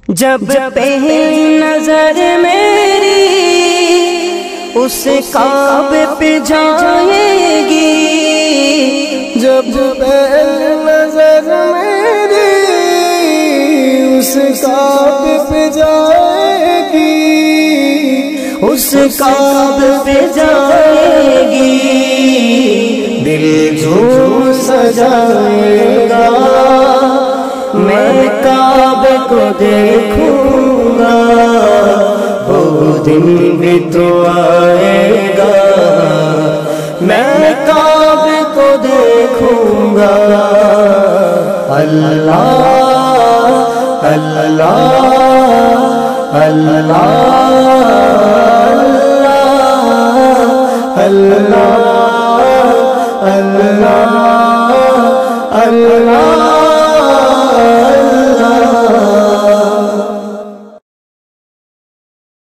جب پہلی نظر میری اس کعبے پہ جائے گی، جب پہلی نظر میری اس کعبے پہ جائے گی، اس کعبے پہ جائے گی، دل جھوم سجائے گا، میں کعبے کو دیکھوں گا، وہ دن بھی تو آئے گا، میں کعبے کو دیکھوں گا۔ اللہ اللہ اللہ اللہ اللہ اللہ